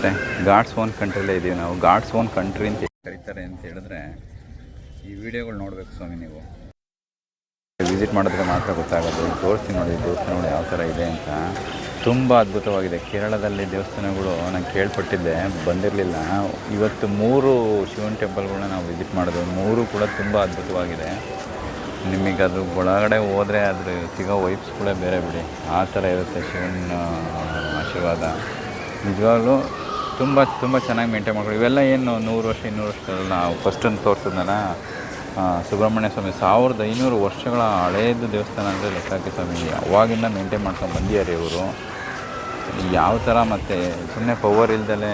ಸ್ನೇಹಿತರೆ, God's own ಕಂಟ್ರಿಲೇ ಇದ್ದೀವಿ ನಾವು. ಗಾಡ್ಸ್ ಓನ್ ಕಂಟ್ರಿ ಅಂತ ಕರೀತಾರೆ ಅಂತ ಹೇಳಿದ್ರೆ ಈ ವಿಡಿಯೋಗಳು ನೋಡಬೇಕು ಸ್ವಾಮಿ. ನೀವು ವಿಸಿಟ್ ಮಾಡಿದ್ರೆ ಮಾತ್ರ ಗೊತ್ತಾಗೋದು. ತೋರಿಸ್ತೀನಿ ನೋಡಿ, ದೇವಸ್ಥಾನ ನೋಡಿ ಯಾವ ಥರ ಇದೆ ಅಂತ. ತುಂಬ ಅದ್ಭುತವಾಗಿದೆ. ಕೇರಳದಲ್ಲಿ ದೇವಸ್ಥಾನಗಳು ನಾನು ಕೇಳ್ಪಟ್ಟಿದ್ದೆ, ಬಂದಿರಲಿಲ್ಲ. ಇವತ್ತು 3 ಶಿವನ ಟೆಂಪಲ್ಗಳನ್ನ ನಾವು ವಿಸಿಟ್ ಮಾಡಿದ್ವಿ. 3 ಕೂಡ ತುಂಬ ಅದ್ಭುತವಾಗಿದೆ. ನಿಮಗೆ ಅದು ಒಳಗಡೆ ಹೋದರೆ ಅದ್ರ ಸಿಗೋ ವೈಬ್ಸ್ ಕೂಡ ಬೇರೆ ಬಿಡಿ, ಆ ಥರ ಇರುತ್ತೆ ಶಿವನ ಆಶೀರ್ವಾದ. ನಿಜವಾಗ್ಲೂ ತುಂಬ ತುಂಬ ಚೆನ್ನಾಗಿ ಮೇಂಟೈನ್ ಮಾಡ್ಕೊಂಡು. ಇವೆಲ್ಲ ಏನು 100 ವರ್ಷ 200 ವರ್ಷದಲ್ಲ. ನಾವು ಫಸ್ಟನ್ನು ತೋರಿಸಿದ್ನಲ್ಲ ಸುಬ್ರಹ್ಮಣ್ಯ ಸ್ವಾಮಿ, 1500 ವರ್ಷಗಳ ಹಳೇದು ದೇವಸ್ಥಾನ ಅಂದರೆ ಲೆಕ್ಕಕ್ಕೆ ಸ್ವಾಮಿ. ಅವಾಗಿಂದ ಮೇಂಟೈನ್ ಮಾಡ್ಕೊಂಡು ಬಂದಿದ್ದಾರೆ ಇವರು. ಯಾವ ಥರ ಮತ್ತು ಸುಮ್ಮನೆ ಪವರ್ ಇಲ್ದಲೇ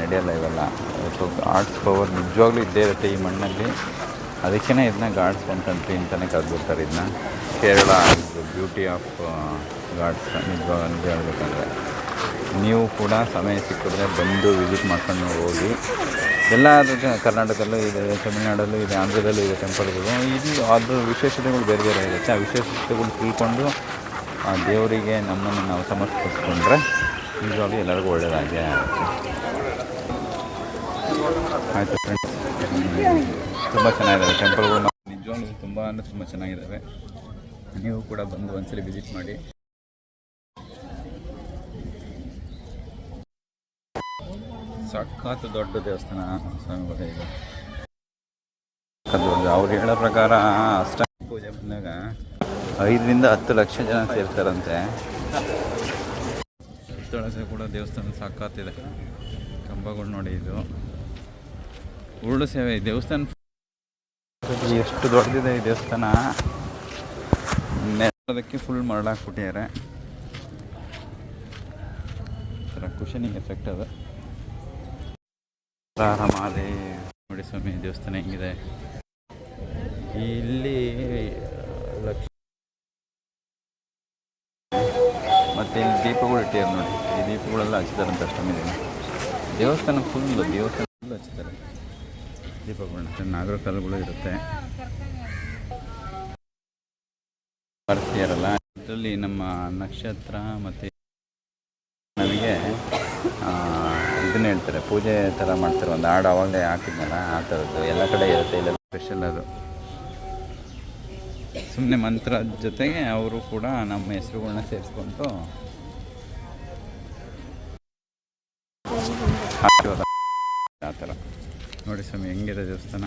ನಡೆಯಲ್ಲ ಇವೆಲ್ಲ. ಸೊ ಗಾಡ್ಸ್ ಪವರ್ ನಿಜವಾಗ್ಲೂ ಇದ್ದೇ ಇರುತ್ತೆ ಈ ಮಣ್ಣಲ್ಲಿ. ಅದಕ್ಕೇ ಇದನ್ನ ಗಾಡ್ಸ್ ಓನ್ ಕಂಟ್ರಿ ಅಂತಲೇ ಕರೆದ್ಬಿಡ್ತಾರೆ ಇದನ್ನ. ಕೇರಳ ಇದು ಬ್ಯೂಟಿ ಆಫ್ ಗಾಡ್ಸ್. ನಿಜ ಹೇಳ್ಬೇಕಂದ್ರೆ ನೀವು ಕೂಡ ಸಮಯ ಸಿಕ್ಕಿದ್ರೆ ಬಂದು ವಿಸಿಟ್ ಮಾಡ್ಕೊಂಡು ಹೋಗಿ. ಎಲ್ಲ ಕರ್ನಾಟಕದಲ್ಲೂ ಇದೆ, ತಮಿಳ್ನಾಡಲ್ಲೂ ಇದೆ, ಆಂಧ್ರದಲ್ಲೂ ಇದೆ ಟೆಂಪಲ್ಗಳು. ಇದು ಅದ್ರ ವಿಶೇಷತೆಗಳು ಬೇರೆ ಬೇರೆ ಇರುತ್ತೆ. ಆ ವಿಶೇಷತೆಗಳು ತಿಳ್ಕೊಂಡು ಆ ದೇವರಿಗೆ ನಮ್ಮನ್ನು ನಾವು ಸಮರ್ಪಿಸ್ಕೊಂಡ್ರೆ ನಿಜವಾಗ್ಲೂ ಎಲ್ಲರಿಗೂ ಒಳ್ಳೆಯದಾಗಿ ಆಗುತ್ತೆ. ಆಯಿತು ಫ್ರೆಂಡ್ಸ್, ತುಂಬ ಚೆನ್ನಾಗಿದ್ದಾವೆ ಟೆಂಪಲ್ಗಳು. ನಿಜವಾಗ್ಲೂ ತುಂಬ ಅಂದರೆ ತುಂಬ ಚೆನ್ನಾಗಿದ್ದಾವೆ. ನೀವು ಕೂಡ ಬಂದು ಒಂದ್ಸಲಿ ವಿಸಿಟ್ ಮಾಡಿ. ಸಖತ್ ದೊಡ್ಡ ದೇವಸ್ಥಾನ ಸ್ವಾಮಿಗಳು ಇದೆ. ಅವ್ರು ಹೇಳೋ ಪ್ರಕಾರ ಅಷ್ಟಾಂಗ ಪೂಜೆ ಬಂದಾಗ 5 ರಿಂದ 10 ಲಕ್ಷ ಜನ ಸೇರ್ತಾರಂತೆ. ಸುತ್ತಳತೆ ಕೂಡ ದೇವಸ್ಥಾನ ಸಖತ್ತಿದೆ. ಕಂಬಗಳು ನೋಡಿ, ಇದು ಉರುಳು ಸೇವೆ. ಈ ದೇವಸ್ಥಾನ ಎಷ್ಟು ದೊಡ್ಡದಿದೆ ಈ ದೇವಸ್ಥಾನ. ನೆಲದಕ್ಕೆ ಫುಲ್ ಮರಳಾಕ್ಬಿಟ್ಟಿದ್ದಾರೆ. ಥರ ಕುಷನಿಂಗ್ ಎಫೆಕ್ಟ್ ಅದು. ಮಾಲೆ ನೋಡಿ ಸ್ವಾಮಿ, ದೇವಸ್ಥಾನ ಹೆಂಗಿದೆ. ಇಲ್ಲಿ ಮತ್ತು ಇಲ್ಲಿ ದೀಪಗಳು ಇಟ್ಟಿದ್ದಾರೆ ನೋಡಿ. ಈ ದೀಪಗಳೆಲ್ಲ ಹಚ್ಚಿದಾರಂತ ಅಷ್ಟೊಂದು ದಿನ. ದೇವಸ್ಥಾನ ಫುಲ್ ಹಚ್ಚಿದ್ದಾರೆ ದೀಪಗಳನ್ನ. ನಾಗರ ಕಲ್ಲುಗಳು ಇರುತ್ತೆ. ಬರ್ತೀಯಾರಲ್ಲ, ಇದರಲ್ಲಿ ನಮ್ಮ ನಕ್ಷತ್ರ ಮತ್ತು ನಮಗೆ ಇದನ್ನ ಹೇಳ್ತಾರೆ, ಪೂಜೆ ಥರ ಮಾಡ್ತಾರೆ. ಒಂದು ಹಾಡು ಅವಾಗಲೇ ಹಾಕಿದ್ನಲ್ಲ, ಆ ಥರದ್ದು ಎಲ್ಲ ಕಡೆ ಇರುತ್ತೆ. ಇಲ್ಲ ಸ್ಪೆಷಲ್ ಅದು. ಸುಮ್ಮನೆ ಮಂತ್ರ ಜೊತೆಗೆ ಅವರು ಕೂಡ ನಮ್ಮ ಹೆಸರುಗಳನ್ನ ಸೇರಿಸ್ಕೊಂಡು ಆ ಥರ ನೋಡಿ ಸ್ವಾಮಿ ಹೆಂಗಿದೆ ದೇವಸ್ಥಾನ.